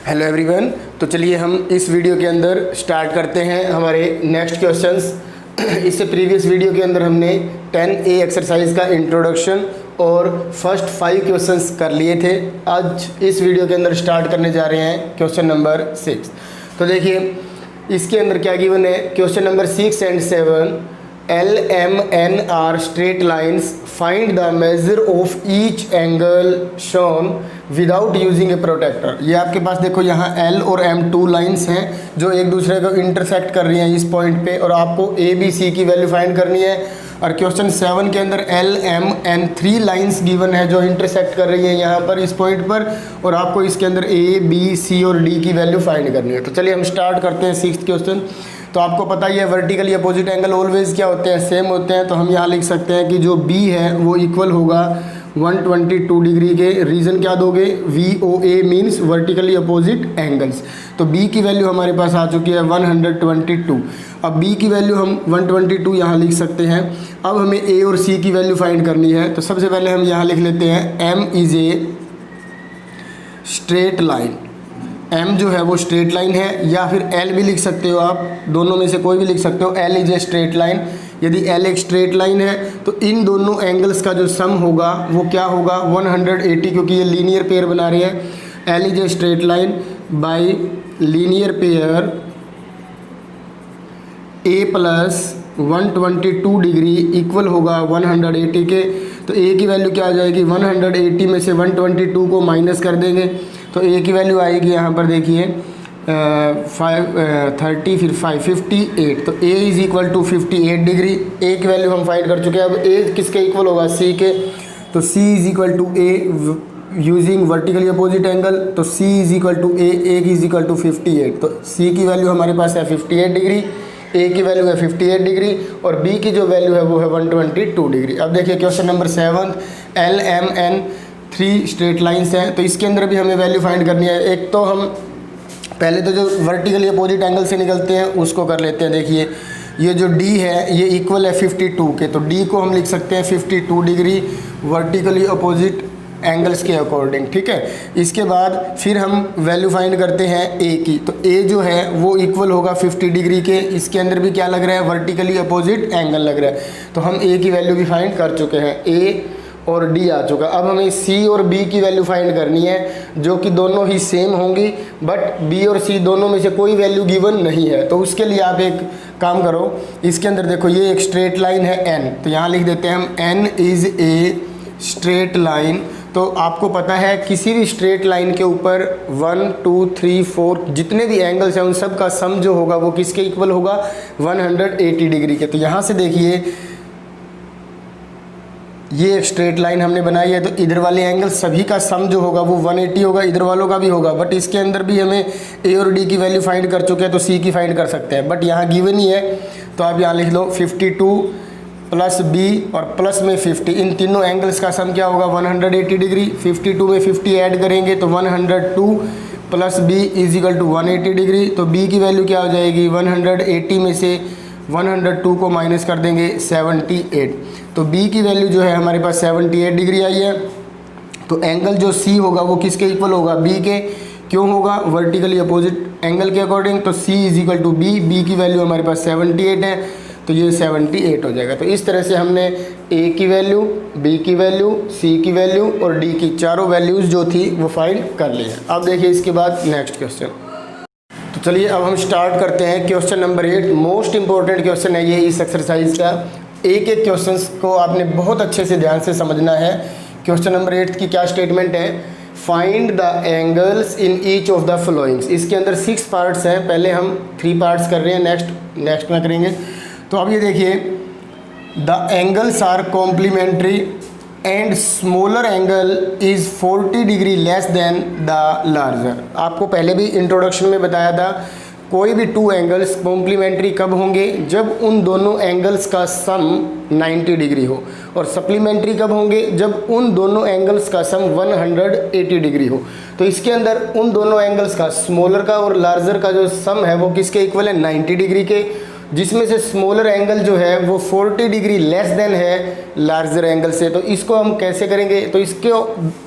Hello everyone. तो चलिए हम इस वीडियो के अंदर स्टार्ट करते हैं हमारे नेक्स्ट क्वेश्चंस। इससे प्रीवियस वीडियो के अंदर हमने 10A एक्सरसाइज का इंट्रोडक्शन और फर्स्ट 5 क्वेश्चंस कर लिए थे। आज इस वीडियो के अंदर स्टार्ट करने जा रहे हैं क्वेश्चन नंबर 6। तो देखिए इसके अंदर क्या गिवन है। Question number 6 and 7, LMNR straight lines, find the measure of each angle shown without using a protractor। ये आपके पास देखो यहाँ L और M 2 लाइंस हैं जो एक दूसरे को इंटरसेक्ट कर रही हैं इस पॉइंट पे, और आपको A B C की वैल्यू फाइंड करनी है। और क्वेश्चन 7 के अंदर L M N 3 lines given है जो इंटरसेक्ट कर रही है यहाँ पर इस पॉइंट पर, और आपको इसके अंदर A B C और D की वैल्यू फाइंड करनी है। तो चलिए हम स्टार्ट करते हैं 6th क्वेश्चन। तो आपको पता ही है वर्टिकली अपोजिट एंगल ऑलवेज क्या होते हैं, सेम होते हैं। तो हम यहाँ लिख सकते हैं कि जो B है वो इक्वल होगा 122 डिग्री के। रीज़न क्या दोगे, VOA means vertically opposite angles. तो B की वैल्यू हमारे पास आ चुकी है 122। अब B की वैल्यू हम 122 यहाँ लिख सकते हैं। अब हमें A और C की वैल्यू फाइंड करनी है। तो सबसे पहले हम यहाँ लिख लेते हैं M is a straight line. M जो है वो स्ट्रेट लाइन है, या फिर L भी लिख सकते हो आप, दोनों में से कोई भी लिख सकते हो। L is a straight line. यदि L एक स्ट्रेट लाइन है तो इन दोनों एंगल्स का जो सम होगा वो क्या होगा 180, क्योंकि ये लीनियर पेयर बना रही है। L is a straight line by linear pair A plus 122 degree equal होगा 180 के। तो A की वैल्यू क्या आ जाएगी, 180 में से 122 को माइनस कर देंगे तो A की वैल्यू आएगी यहाँ पर देखिए 30 फिर 5 58। तो A is equal to 58 degree. A की वैल्यू हम फाइंड कर चुके हैं। अब A किसके इक्वल होगा, C के। तो C is equal to A using vertically opposite angle. तो C is equal to A is equal to 58। तो C की वैल्यू हमारे पास है 58 डिग्री, A की वैल्यू है 58 डिग्री, और B की जो वैल्यू है वो है 122 डिग्री। अब देखिए question number 7, LMN 3 straight lines हैं। तो इसके अंदर भी हमें वैल्यू फाइंड करनी है। एक तो हम पहले तो जो वर्टिकली अपोजिट एंगल से निकलते हैं उसको कर लेते हैं। देखिए ये जो D है ये इक्वल है 52 के, तो D को हम लिख सकते हैं 52 डिग्री वर्टिकली अपोजिट एंगल्स के अकॉर्डिंग, ठीक है। इसके बाद फिर हम वैल्यू फाइंड करते हैं A की। तो A जो है वो इक्वल होगा 50 डिग्री के। इसके अंदर भी क्या लग रहा है, वर्टिकली अपोजिट एंगल लग रहा है। तो हम A की वैल्यू भी फाइंड कर चुके हैं, A और D आ चुका। अब हमें C और B की वैल्यू फाइंड करनी है जो कि दोनों ही सेम होंगी, बट B और C दोनों में से कोई वैल्यू गिवन नहीं है। तो उसके लिए आप एक काम करो, इसके अंदर देखो ये एक स्ट्रेट लाइन है N, तो यहाँ लिख देते हैं हम N is a straight line. तो आपको पता है किसी भी स्ट्रेट लाइन के ऊपर 1 2 3 4 जितने भी एंगल्स हैं उन सब का सम जो होगा वो किसके इक्वल होगा 180 डिग्री के। तो यहाँ से देखिए ये एक स्ट्रेट लाइन हमने बनाई है, तो इधर वाले एंगल सभी का सम जो होगा वो 180 होगा, इधर वालों का भी होगा। बट इसके अंदर भी हमें A और D की वैल्यू फाइंड कर चुके हैं तो C की फाइंड कर सकते हैं, बट यहाँ गिवन ही है। तो आप यहाँ लिख लो 52 प्लस B और प्लस में 50, इन तीनों एंगल्स का सम क्या होगा 180 डिग्री। 52 में 50 ऐड करेंगे तो 102 plus B is equal to 180 degree. तो B की वैल्यू क्या हो जाएगी, 180 में से 102 को माइनस कर देंगे 78। तो B की वैल्यू जो है हमारे पास 78 डिग्री आई है। तो एंगल जो C होगा वो किसके इक्वल होगा, B के। क्यों होगा, वर्टिकली अपोजिट एंगल के अकॉर्डिंग। तो C is equal to B की वैल्यू हमारे पास 78 है, तो ये 78 हो जाएगा। तो इस तरह से हमने A की वैल्यू, B की वैल्यू, C की वैल्यू और D की चारों वैल्यूज़ जो थी वो फाइंड कर ली है। अब देखिए इसके बाद नेक्स्ट क्वेश्चन। तो चलिए अब हम स्टार्ट करते हैं question number 8। Most important question है ये इस एक्सरसाइज का। एक एक क्वेश्चन को आपने बहुत अच्छे से ध्यान से समझना है। क्वेश्चन नंबर 8 की क्या स्टेटमेंट है, find the angles in each of the followings. इसके अंदर 6 पार्ट्स हैं, पहले हम 3 पार्ट्स कर रहे हैं, नेक्स्ट में करेंगे। तो अब ये देखिए the angles are complementary and smaller angle is 40 degree less than the larger. आपको पहले भी इंट्रोडक्शन में बताया था कोई भी 2 एंगल्स कॉम्प्लीमेंट्री कब होंगे, जब उन दोनों एंगल्स का सम 90 डिग्री हो, और सप्लीमेंट्री कब होंगे, जब उन दोनों एंगल्स का सम 180 डिग्री हो। तो इसके अंदर उन दोनों एंगल्स का, स्मॉलर का और लार्जर का जो सम है वो किसके इक्वल है, 90 डिग्री के, जिसमें से स्मॉलर एंगल जो है वो 40 डिग्री लेस देन है लार्जर एंगल से। तो इसको हम कैसे करेंगे, तो इसको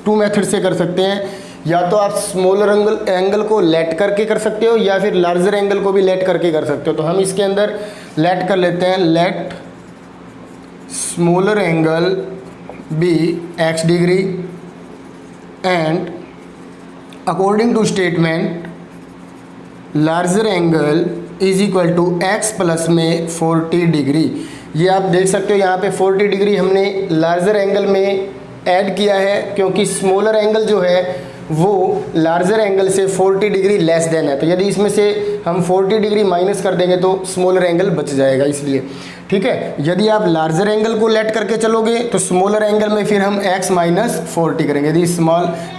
2 मेथड से कर सकते हैं। या तो आप स्मॉलर एंगल को लेट करके कर सकते हो या फिर लार्जर एंगल को भी लेट करके कर सकते हो। तो हम इसके अंदर लेट कर लेते हैं, let smaller angle be x degree and according to statement larger angle is equal to x plus में 40 डिग्री। ये आप देख सकते हो यहाँ पे 40 डिग्री हमने लार्जर एंगल में ऐड किया है, क्योंकि स्मॉलर एंगल जो है वो लार्जर एंगल से 40 डिग्री लेस देन है। तो यदि इसमें से हम 40 डिग्री माइनस कर देंगे तो स्मॉलर एंगल बच जाएगा, इसलिए ठीक है। यदि आप लार्जर एंगल को लेट करके चलोगे तो स्मॉलर एंगल में फिर हम x माइनस 40 करेंगे। यदि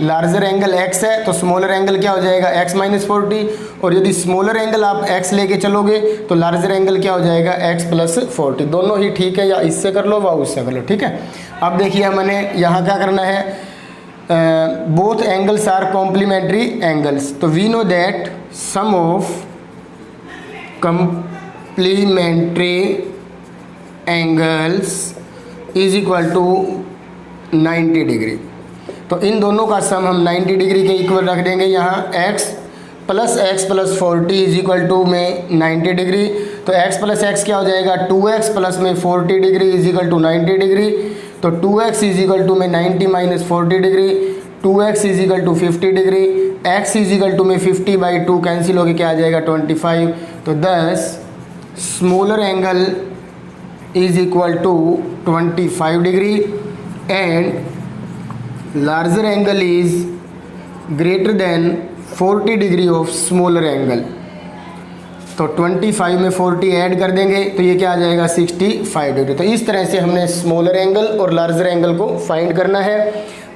लार्जर एंगल x है तो स्मॉलर एंगल क्या हो जाएगा, x माइनस 40, और यदि स्मॉलर एंगल आप x लेके चलोगे तो लार्जर एंगल क्या हो जाएगा, x प्लस 40। दोनों ही ठीक है, या इससे कर लो व उससे कर लो, ठीक है। अब देखिए हमने यहाँ क्या करना है, both angles are complementary angles. तो we know that sum of complementary angles is equal to 90 degree. तो इन दोनों का सम हम 90 डिग्री के इक्वल रख देंगे। यहाँ x plus 40 is equal to में 90 डिग्री। तो x प्लस एक्स क्या हो जाएगा, 2x प्लस में 40 degree is equal to 90 degree. तो 2x इज इक्वल टू में 90 minus 40 degree, 2x is equal to 50 degree, x is equal to में 50/2 cancel होकर क्या आ जाएगा 25। तो thus smaller angle is equal to 25 degree and larger angle is greater than 40 degree of smaller angle। तो 25 में 40 add कर देंगे तो ये क्या आ जाएगा 65 डिग्री। तो इस तरह से हमने स्मॉलर एंगल और लार्जर एंगल को फाइंड करना है।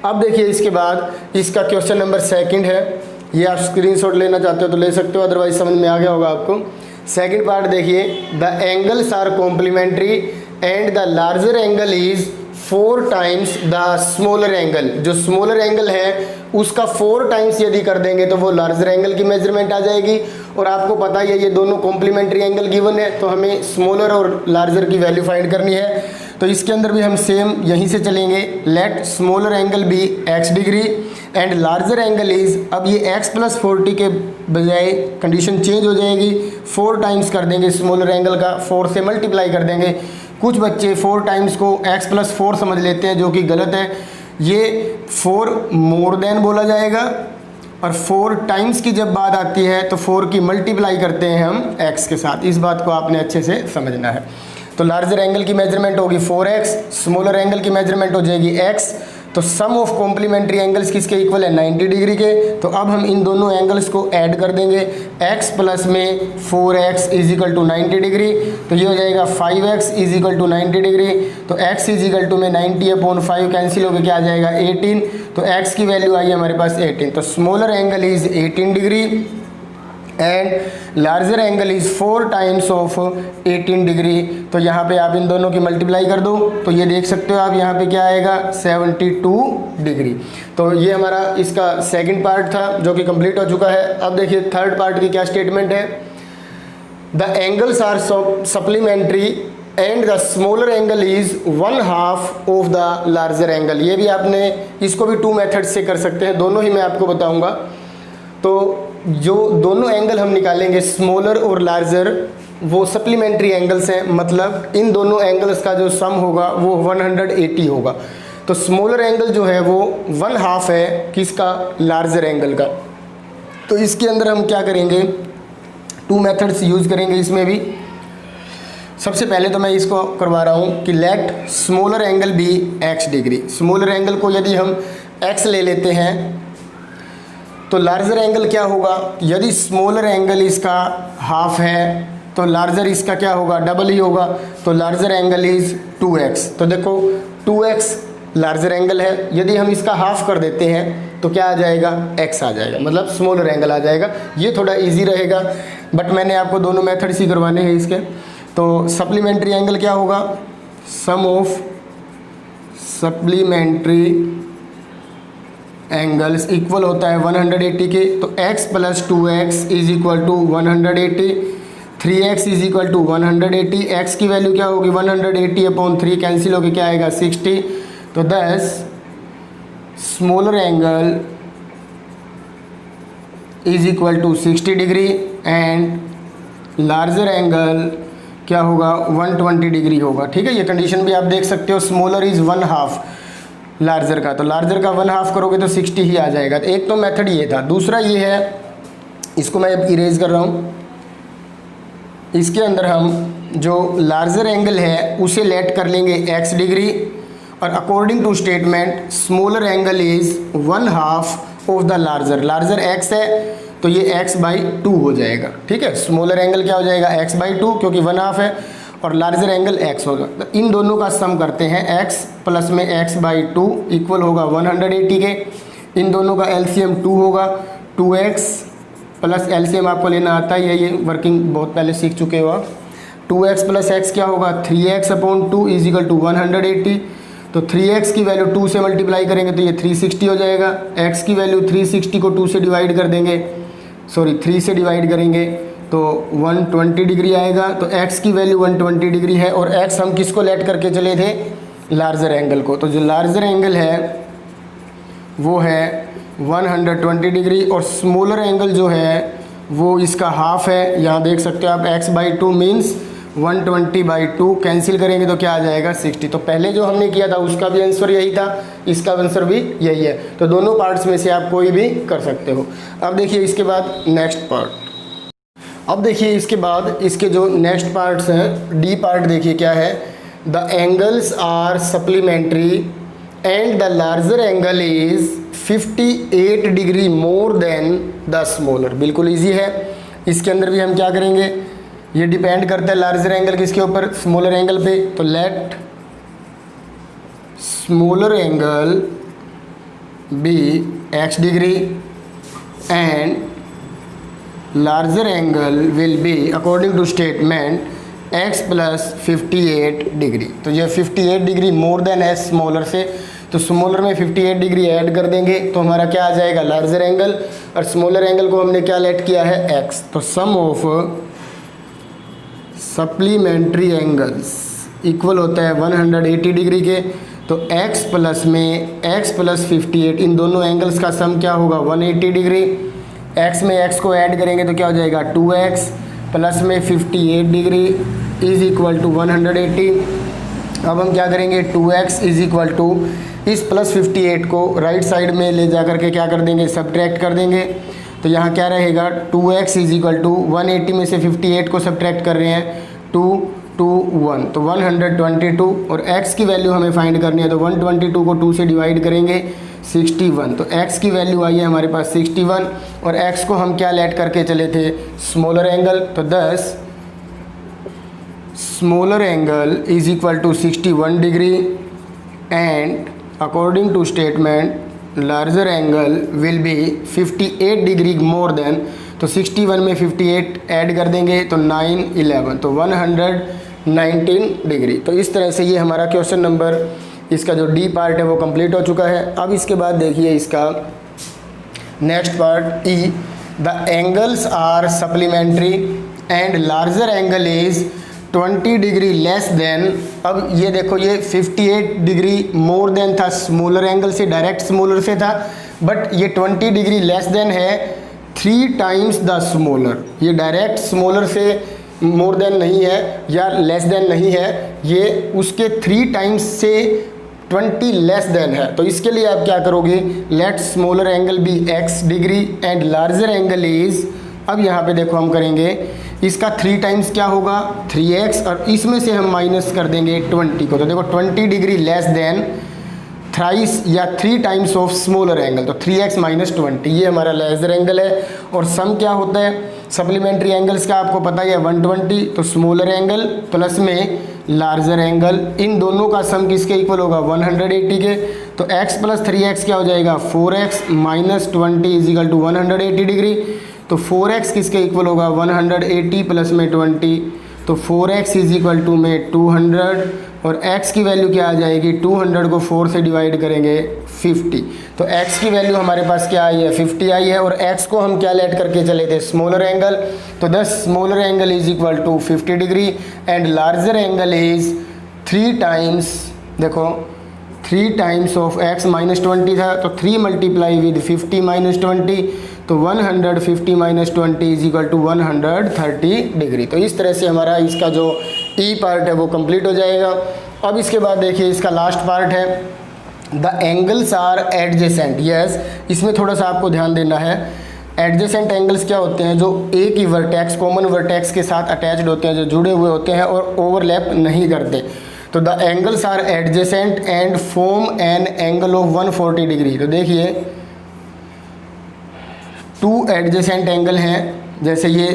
अब देखिए इसके बाद इसका क्वेश्चन नंबर 2 है, ये आप स्क्रीनशॉट लेना चाहते हो तो ले सकते हो, अदरवाइज समझ में आ गया होगा आपको। सेकंड पार्ट देखिए, the angles are complementary and the larger angle is 4 times the smaller angle. जो स्मॉलर एंगल है उसका 4 टाइम्स यदि कर देंगे तो वो लार्जर एंगल की मेजरमेंट आ जाएगी। और आपको पता ही है ये दोनों कॉम्प्लीमेंट्री एंगल गिवन है, तो हमें स्मॉलर और लार्जर की वैल्यू फाइंड करनी है। तो इसके अंदर भी हम सेम यहीं से चलेंगे, let smaller angle be x degree and larger angle is, अब ये x प्लस 40 के बजाय कंडीशन चेंज हो जाएगी, 4 टाइम्स कर देंगे स्मॉलर एंगल का, 4 से मल्टीप्लाई कर देंगे। कुछ बच्चे 4 टाइम्स को x प्लस 4 समझ लेते हैं, जो कि गलत है। ये 4 मोर देन बोला जाएगा, और 4 टाइम्स की जब बात आती है तो 4 की मल्टीप्लाई करते हैं हम x के साथ। इस बात को आपने अच्छे से समझना है। तो लार्जर एंगल की मेजरमेंट होगी 4x, स्मॉलर एंगल की मेजरमेंट हो जाएगी x। तो सम ऑफ कॉम्प्लीमेंट्री एंगल्स किसके इक्वल है, 90 डिग्री के। तो अब हम इन दोनों एंगल्स को ऐड कर देंगे, x प्लस में 4x is equal to 90 degree. तो ये हो जाएगा 5x is equal to 90 degree. तो x इज इक्वल टू में 90/5 कैंसिल होकर क्या आ जाएगा 18। तो x की वैल्यू आई है हमारे पास 18। तो smaller angle is 18 degree and larger angle is 4 times of 18 degree. तो यहाँ पे आप इन दोनों की मल्टीप्लाई कर दो तो ये देख सकते हो आप यहाँ पे क्या आएगा 72 डिग्री। तो ये हमारा इसका सेकंड पार्ट था जो कि कंप्लीट हो चुका है। अब देखिए थर्ड पार्ट की क्या स्टेटमेंट है, the angles are supplementary and the smaller angle is 1/2 of the larger angle. ये भी आपने इसको भी 2 मेथड से कर सकते हैं, दोनों ही मैं आपको बताऊँगा। तो जो दोनों एंगल हम निकालेंगे स्मॉलर और लार्जर, वो सप्लीमेंट्री एंगल्स हैं, मतलब इन दोनों एंगल्स का जो सम होगा वो 180 होगा। तो स्मॉलर एंगल जो है वो 1/2 है किसका, लार्जर एंगल का। तो इसके अंदर हम क्या करेंगे, 2 मेथड्स यूज़ करेंगे इसमें भी। सबसे पहले तो मैं इसको करवा रहा हूँ कि let smaller angle be x degree. Smaller angle को यदि हम x ले लेते हैं तो लार्जर एंगल क्या होगा, यदि स्मॉलर एंगल इसका हाफ है तो लार्जर इसका क्या होगा, डबल ही होगा। तो लार्जर एंगल इज 2x। तो देखो 2x लार्जर एंगल है, यदि हम इसका हाफ कर देते हैं तो क्या आ जाएगा, x आ जाएगा, मतलब स्मॉलर एंगल आ जाएगा। ये थोड़ा इजी रहेगा, बट मैंने आपको दोनों मेथड्स ही करवाने हैं इसके। तो सप्लीमेंट्री एंगल क्या होगा, sum of supplementary angles equal होता है 180 के। तो x plus 2x is equal to 180, 3x is equal to 180। x की वैल्यू क्या होगी 180/3 कैंसिल होकर क्या आएगा 60। तो 10 smaller angle is equal to 60 degree and larger angle क्या होगा 120 डिग्री होगा। ठीक है, ये कंडीशन भी आप देख सकते हो। स्मॉलर इज़ 1/2 लार्जर का, तो लार्जर का 1/2 करोगे तो 60 ही आ जाएगा। तो एक तो मेथड ये था। दूसरा ये है, इसको मैं अब इरेज कर रहा हूँ। इसके अंदर हम जो लार्जर एंगल है उसे लेट कर लेंगे x डिग्री, और according to statement smaller angle is 1/2 of the larger. Larger x है तो ये x/2 हो जाएगा। ठीक है, स्मॉलर एंगल क्या हो जाएगा x/2 क्योंकि 1/2 है, और लार्जर एंगल x होगा। तो इन दोनों का सम करते हैं, x प्लस में x/2 इक्वल होगा 180 के। इन दोनों का एलसीएम 2 होगा, 2x प्लस एलसीएम आपको लेना आता है, ये वर्किंग बहुत पहले सीख चुके हो आप। 2x प्लस x क्या होगा 3x/2 इज इक्वल टू 180। तो 3x की वैल्यू 2 से मल्टीप्लाई करेंगे तो ये 360 हो जाएगा। x की वैल्यू 360 को 2 से डिवाइड कर देंगे, 3 से डिवाइड करेंगे तो 120 डिग्री आएगा। तो x की वैल्यू 120 डिग्री है, और x हम किसको लेट करके चले थे, लार्जर एंगल को। तो जो लार्जर एंगल है वो है 120 डिग्री, और स्मॉलर एंगल जो है वो इसका हाफ है। यहाँ देख सकते हो आप x/2 मीन्स 120/2, कैंसिल करेंगे तो क्या आ जाएगा 60। तो पहले जो हमने किया था उसका भी आंसर यही था, इसका आंसर भी यही है। तो दोनों पार्ट्स में से आप कोई भी कर सकते हो। अब देखिए इसके बाद नेक्स्ट पार्ट। अब देखिए इसके बाद इसके जो नेक्स्ट पार्ट्स हैं, डी पार्ट देखिए क्या है। The angles are supplementary and the larger angle is 58 degree more than the smaller. बिल्कुल ईजी है। इसके अंदर भी हम क्या करेंगे, ये डिपेंड करता है लार्जर एंगल किसके ऊपर, स्मॉलर एंगल पे। तो let smaller angle be x degree and larger angle will be according to statement x plus 58 degree. तो ये 58 डिग्री मोर देन है स्मॉलर से, तो स्मॉलर में 58 डिग्री ऐड कर देंगे तो हमारा क्या आ जाएगा लार्जर एंगल, और स्मॉलर एंगल को हमने क्या लेट किया है x। तो सम ऑफ सप्लीमेंट्री एंगल्स इक्वल होता है 180 डिग्री के। तो x प्लस में x प्लस 58, इन दोनों एंगल्स का सम क्या होगा 180 डिग्री। x में x को ऐड करेंगे तो क्या हो जाएगा 2x प्लस में 58 डिग्री इज इक्वल टू 180। अब हम क्या करेंगे 2x इज इक्वल टू इस प्लस 58 को राइट साइड में ले जा करके क्या कर देंगे सब्ट्रैक्ट कर देंगे। तो यहाँ क्या रहेगा 2x इज इक्वल टू 180 में से 58 को सब्ट्रैक्ट कर रहे हैं 2 2 1 तो 122, और x की वैल्यू हमें फाइंड करनी है। तो 122 को 2 से डिवाइड करेंगे 61। तो x की वैल्यू आई है हमारे पास 61, और x को हम क्या लेट करके चले थे स्मॉलर एंगल। तो 10 smaller angle is equal to 61 degree and according to statement larger angle will be 58 degree more than. तो 61 में 58 ऐड कर देंगे तो 9 11, तो 119 डिग्री। तो इस तरह से ये हमारा क्वेश्चन नंबर इसका जो डी पार्ट है वो कंप्लीट हो चुका है। अब इसके बाद देखिए इसका next part E. The angles are supplementary and larger angle is 20 degree less than. अब ये देखो ये 58 डिग्री मोर देन था स्मॉलर एंगल से, डायरेक्ट स्मॉलर से था, बट ये 20 डिग्री लेस देन है 3 टाइम्स द स्मॉलर। ये डायरेक्ट स्मॉलर से मोर देन नहीं है या लेस देन नहीं है, ये उसके 3 टाइम्स से 20 लेस देन है। तो इसके लिए आप क्या करोगे let smaller angle be x degree and larger angle is. अब यहाँ पे देखो हम करेंगे इसका 3 टाइम्स क्या होगा 3x, और इसमें से हम माइनस कर देंगे 20 को। तो देखो 20 डिग्री लेस देन थ्राइस या 3 टाइम्स ऑफ स्मॉलर एंगल, तो 3x माइनस 20 ये हमारा लार्जर एंगल है। और सम क्या होता है सप्लीमेंट्री एंगल्स का आपको पता ही है 120, तो स्मॉलर एंगल प्लस में लार्जर एंगल, इन दोनों का सम किसके इक्वल होगा 180 के। तो x प्लस 3x क्या हो जाएगा 4x minus 20 is equal to 180 degree. तो 4x किसके इक्वल होगा 180 प्लस में 20, तो 4x इज इक्वल टू में 200, और x की वैल्यू क्या आ जाएगी 200 को 4 से डिवाइड करेंगे 50। तो x की वैल्यू हमारे पास क्या आई है 50 आई है, और x को हम क्या लेट करके चले थे स्मॉलर एंगल। तो 10 smaller angle is equal to 50 degree and larger angle is 3 times, देखो 3 टाइम्स ऑफ x माइनस 20 था, तो 3 मल्टीप्लाई विद 50 माइनस 20, तो 150 minus 20 is equal to 130 degree. तो इस तरह से हमारा इसका जो ई पार्ट है वो कंप्लीट हो जाएगा। अब इसके बाद देखिए इसका लास्ट पार्ट है the angles are adjacent. Yes, इसमें थोड़ा सा आपको ध्यान देना है। एडजेसेंट एंगल्स क्या होते हैं? जो एक ही वर्टेक्स, कॉमन वर्टेक्स के साथ अटैच्ड होते हैं, जो जुड़े हुए होते हैं और ओवरलैप नहीं करते। तो the angles are adjacent and form an angle of 140 degree. तो देखिए 2 एडजेसेंट एंगल हैं, जैसे ये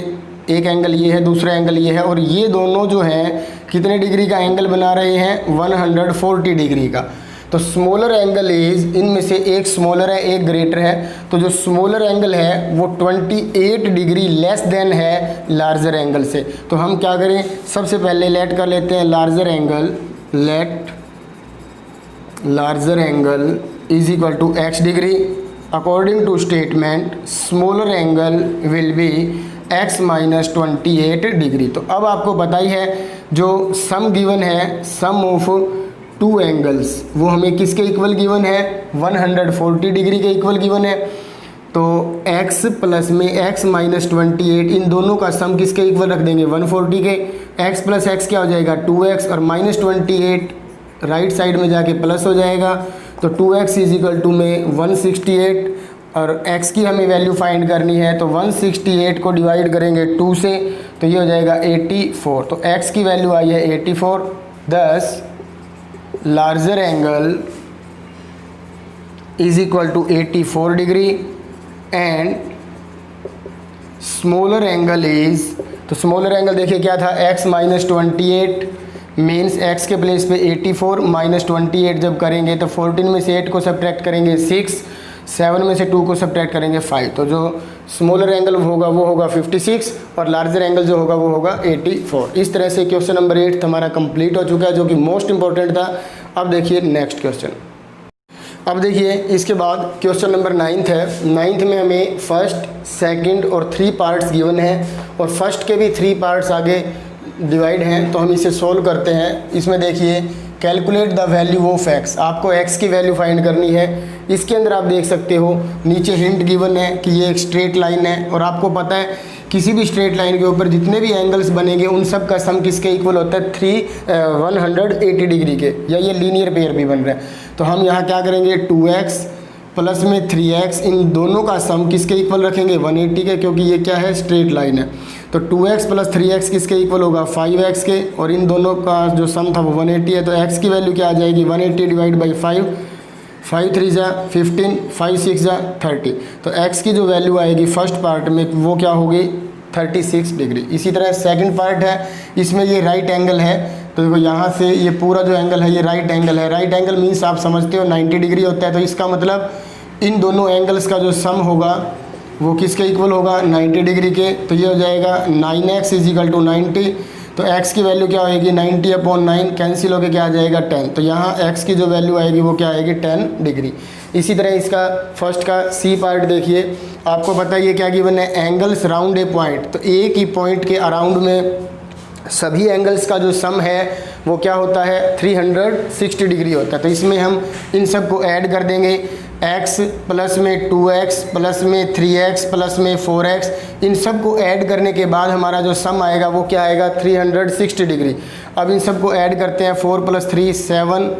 एक एंगल ये है, दूसरा एंगल ये है, और ये दोनों जो हैं कितने डिग्री का एंगल बना रहे हैं? 140 डिग्री का। तो स्मॉलर एंगल इज, इनमें से एक स्मॉलर है एक ग्रेटर है, तो जो स्मॉलर एंगल है वो 28 डिग्री लेस देन है लार्जर एंगल से। तो हम क्या करें, सबसे पहले लेट कर लेते हैं larger angle, let larger angle is equal to x degree. According to statement smaller angle will be x minus 28 degree. तो अब आपको पता ही है जो सम गिवन है, सम ऑफ 2 एंगल्स, वो हमें किसके इक्वल गिवन है? 140 डिग्री के इक्वल गिवन है। तो x प्लस में x माइनस 28, इन दोनों का सम किसके इक्वल रख देंगे? 140 के। x प्लस x क्या हो जाएगा? 2x, और माइनस 28 राइट साइड में जाके प्लस हो जाएगा। तो 2x इज इक्वल टू में 168, और x की हमें वैल्यू फाइंड करनी है, तो 168 को डिवाइड करेंगे 2 से, तो ये हो जाएगा 84। तो x की वैल्यू आई है 84। Thus larger angle is equal to 84 degree and smaller angle is, तो स्मॉलर एंगल देखिए क्या था? x माइनस 28 मीन्स x के प्लेस पे 84 माइनस 28 जब करेंगे तो 14 में से 8 को सब्ट्रैक्ट करेंगे 6, 7 में से 2 को सब्ट्रैक्ट करेंगे 5। तो जो स्मॉलर एंगल होगा वो होगा 56 और लार्जर एंगल जो होगा वो होगा 84। इस तरह से क्वेश्चन नंबर 8 हमारा कंप्लीट हो चुका है, जो कि मोस्ट इंपॉर्टेंट था। अब देखिए नेक्स्ट क्वेश्चन। अब देखिए इसके बाद क्वेश्चन नंबर 9 है। 9 में हमें फर्स्ट, सेकंड और 3 पार्ट्स गिवन हैं, और फर्स्ट के भी 3 पार्ट्स आगे डिवाइड हैं, तो हम इसे सोल्व करते हैं। इसमें देखिए calculate the value of x, आपको x की वैल्यू फाइंड करनी है। इसके अंदर आप देख सकते हो नीचे हिंट गिवन है कि ये एक स्ट्रेट लाइन है, और आपको पता है किसी भी स्ट्रेट लाइन के ऊपर जितने भी एंगल्स बनेंगे उन सब का सम किसके इक्वल होता है? 180 डिग्री के, या ये लीनियर पेयर भी बन रहा है। तो हम यहाँ क्या करेंगे? 2x प्लस में 3x, इन दोनों का सम किसके इक्वल रखेंगे? 180 के, क्योंकि ये क्या है? स्ट्रेट लाइन है। तो 2x प्लस 3x किसके इक्वल होगा? 5x के, और इन दोनों का जो सम था वो 180 है। तो x की वैल्यू क्या आ जाएगी? 180 डिवाइड बाई 5, 5 3 जा 15, 5 6 जा 30। तो x की जो वैल्यू आएगी फर्स्ट पार्ट में वो क्या होगी? 36 डिग्री। इसी तरह सेकंड पार्ट है, इसमें ये राइट एंगल है, तो देखो यहाँ से ये पूरा जो एंगल है ये राइट एंगल है। राइट एंगल मीन्स आप समझते हो 90 डिग्री होता है, तो इसका मतलब इन दोनों एंगल्स का जो सम होगा वो किसके इक्वल होगा? 90 डिग्री के। तो ये हो जाएगा 9x इज इक्वल टू 90। तो x की वैल्यू क्या होगी? 90/9, कैंसिल होकर क्या आ जाएगा? 10। तो यहाँ x की जो वैल्यू आएगी वो क्या आएगी? 10 डिग्री। इसी तरह इसका फर्स्ट का सी पार्ट देखिए, आपको पता है ये क्या गिवन है? एंगल्स राउंड ए पॉइंट। तो एक ही पॉइंट के अराउंड में सभी एंगल्स का जो सम है वो क्या होता है? 360 डिग्री होता है। तो इसमें हम इन सब को ऐड कर देंगे, x प्लस में 2x प्लस में 3x प्लस में 4x, इन सब को ऐड करने के बाद हमारा जो सम आएगा वो क्या आएगा? 360 डिग्री। अब इन सब को ऐड करते हैं, 4 + 3 7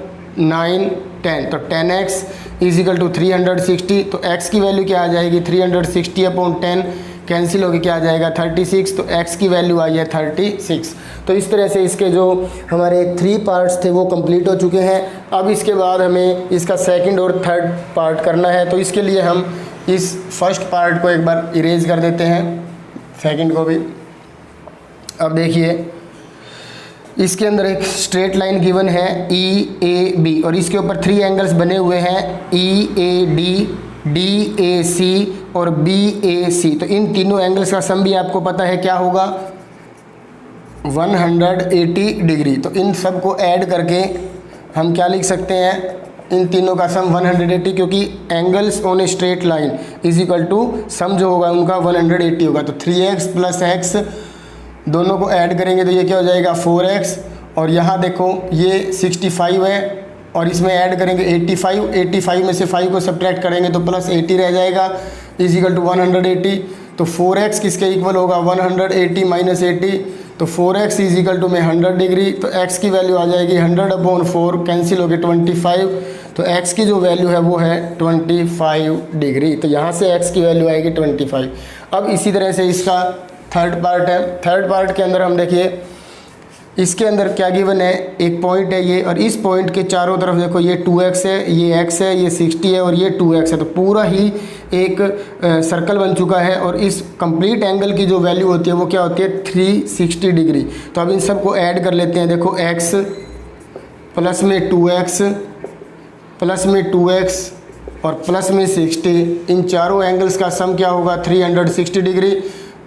9 10। तो 10x इज इक्वल टू 360। तो x की वैल्यू क्या आ जाएगी? 360/10, कैंसिल होकर क्या आ जाएगा? 36। तो x की वैल्यू आई है 36। तो इस तरह से इसके जो हमारे 3 पार्ट्स थे वो कंप्लीट हो चुके हैं। अब इसके बाद हमें इसका सेकंड और थर्ड पार्ट करना है, तो इसके लिए हम इस फर्स्ट पार्ट को एक बार इरेज कर देते हैं, सेकंड को भी। अब देखिए इसके अंदर एक स्ट्रेट लाइन गिवन है EAB, और इसके ऊपर 3 एंगल्स बने हुए हैं EAD, DAC और BAC। तो इन तीनों एंगल्स का सम भी आपको पता है क्या होगा? 180 डिग्री। तो इन सब को ऐड करके हम क्या लिख सकते हैं? इन तीनों का सम 180, क्योंकि angles on a straight line is equal to sum जो होगा उनका 180 होगा। तो 3x प्लस x दोनों को ऐड करेंगे तो ये क्या हो जाएगा? 4x, और यहाँ देखो ये 65 है, और इसमें ऐड करेंगे 85 में से 5 को सब्ट्रैक्ट करेंगे तो प्लस 80 रह जाएगा। इज इक्वल टू 180, तो 4x किसके इक्वल होगा 180 माइनस 80, तो 4x इज इक्वल टू में 100 डिग्री, तो x की वैल्यू आ जाएगी 100/4, कैंसिल हो गए 25, तो x की जो वैल्यू है वो है 25 डिग्री। तो यहाँ से x की वैल्यू आएगी 25। अब इसी तरह से इसका थर्ड पार्ट है। थर्ड पार्ट के अंदर हम देखिए इसके अंदर क्या गिवन है, एक पॉइंट है ये, और इस पॉइंट के चारों तरफ देखो ये 2x है, ये x है, ये 60 है और ये 2x है, तो पूरा ही एक सर्कल बन चुका है। और इस कंप्लीट एंगल की जो वैल्यू होती है वो क्या होती है 360 डिग्री। तो अब इन सबको ऐड कर लेते हैं। देखो x प्लस में 2x प्लस में 2x और प्लस में 60, इन चारों एंगल्स का सम क्या होगा 360 डिग्री।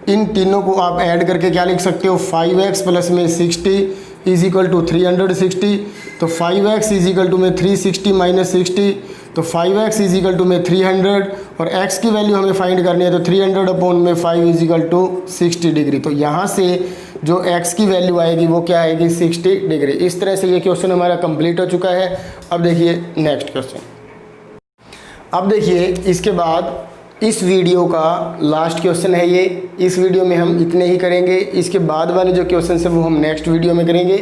इन तीनों को आप ऐड करके क्या लिख सकते हो 5x प्लस में 60 इज इक्वल टू 360, तो 5x इज इक्वल टू में 360 माइनस 60, तो 5x इज इक्वल टू में 300, और x की वैल्यू हमें फाइंड करनी है, तो 300/5 इज इक्वल टू 60 डिग्री। तो यहाँ से जो x की वैल्यू आएगी वो क्या आएगी 60 डिग्री। इस तरह से ये क्वेश्चन हमारा कंप्लीट हो चुका है। अब देखिए नेक्स्ट क्वेश्चन। अब देखिए इसके बाद इस वीडियो का लास्ट क्वेश्चन है ये। इस वीडियो में हम इतने ही करेंगे, इसके बाद वाले जो क्वेश्चन है वो हम नेक्स्ट वीडियो में करेंगे।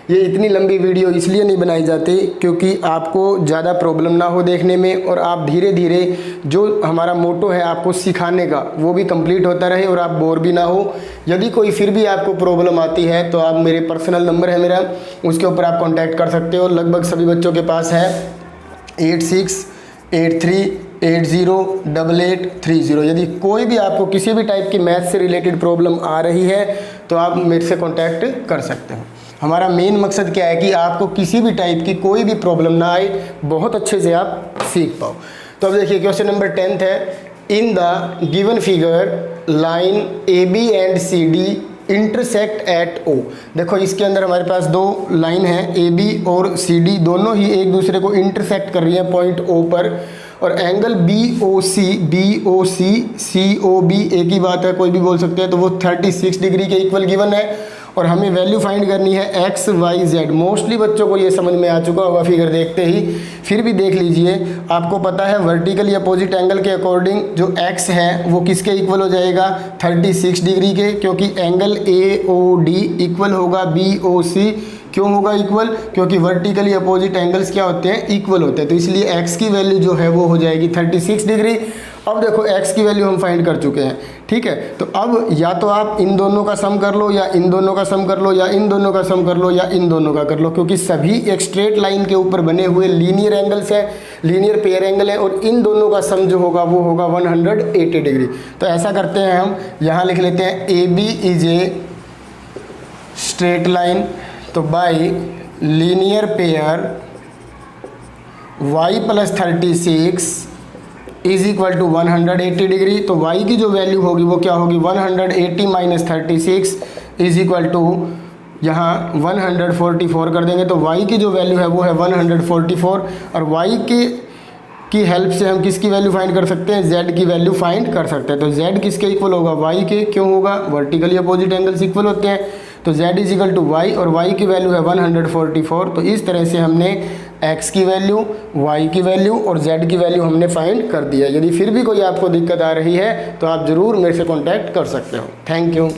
ये इतनी लंबी वीडियो इसलिए नहीं बनाई जाती क्योंकि आपको ज़्यादा प्रॉब्लम ना हो देखने में, और आप धीरे धीरे जो हमारा मोटो है आपको सिखाने का वो भी कंप्लीट होता रहे और आप बोर भी ना हो। यदि कोई फिर भी आपको प्रॉब्लम आती है तो आप मेरे पर्सनल नंबर है मेरा, उसके ऊपर आप कॉन्टैक्ट कर सकते हो। लगभग सभी बच्चों के पास है 8683808830। यदि कोई भी आपको किसी भी टाइप की मैथ से रिलेटेड प्रॉब्लम आ रही है तो आप मेरे से कांटेक्ट कर सकते हो। हमारा मेन मकसद क्या है कि आपको किसी भी टाइप की कोई भी प्रॉब्लम ना आए, बहुत अच्छे से आप सीख पाओ। तो अब देखिए क्वेश्चन नंबर 10 है, in the given figure line AB and CD intersect at O। देखो इसके अंदर हमारे पास दो लाइन है AB और CD, दोनों ही एक दूसरे को इंटरसेक्ट कर रही है पॉइंट O पर, और एंगल BOC COB एक ही बात है, कोई भी बोल सकते हैं, तो वो 36 डिग्री के इक्वल गिवन है। और हमें वैल्यू फाइंड करनी है x y z। मोस्टली बच्चों को ये समझ में आ चुका होगा फिगर देखते ही, फिर भी देख लीजिए। आपको पता है वर्टिकली अपोजिट एंगल के अकॉर्डिंग जो x है वो किसके इक्वल हो जाएगा 36 डिग्री के, क्योंकि एंगल AOD इक्वल होगा BOC। क्यों होगा इक्वल? क्योंकि वर्टिकली अपोजिट एंगल्स क्या होते हैं इक्वल होते हैं, तो इसलिए x की वैल्यू जो है वो हो जाएगी 36 डिग्री। अब देखो x की वैल्यू हम फाइंड कर चुके हैं, ठीक है। तो अब या तो आप इन दोनों का सम कर लो, या इन दोनों का सम कर लो, या इन दोनों का सम कर लो, या इन दोनों का कर लो, क्योंकि सभी एक स्ट्रेट लाइन के ऊपर बने हुए लीनियर एंगल्स है, लीनियर पेयर एंगल है, और इन दोनों का सम जो होगा वो होगा 180 डिग्री। तो ऐसा करते हैं हम, यहाँ लिख लेते हैं AB is a straight line, तो by linear pair y plus 36 is equal to 180 degree. तो y की जो वैल्यू होगी वो क्या होगी 180 माइनस 36 इज इक्वल टू यहाँ 144 कर देंगे, तो y की जो वैल्यू है वो है 144। और y की हेल्प से हम किसकी वैल्यू फाइंड कर सकते हैं z की वैल्यू फाइंड कर सकते हैं। तो z किसके इक्वल होगा y के, क्यों होगा वर्टिकली अपोजिट एंगल्स इक्वल होते हैं, तो z is equal to y, और y की वैल्यू है 144। तो इस तरह से हमने x की वैल्यू, y की वैल्यू और z की वैल्यू हमने फाइंड कर दिया। यदि फिर भी कोई आपको दिक्कत आ रही है तो आप ज़रूर मेरे से कॉन्टैक्ट कर सकते हो। Thank you.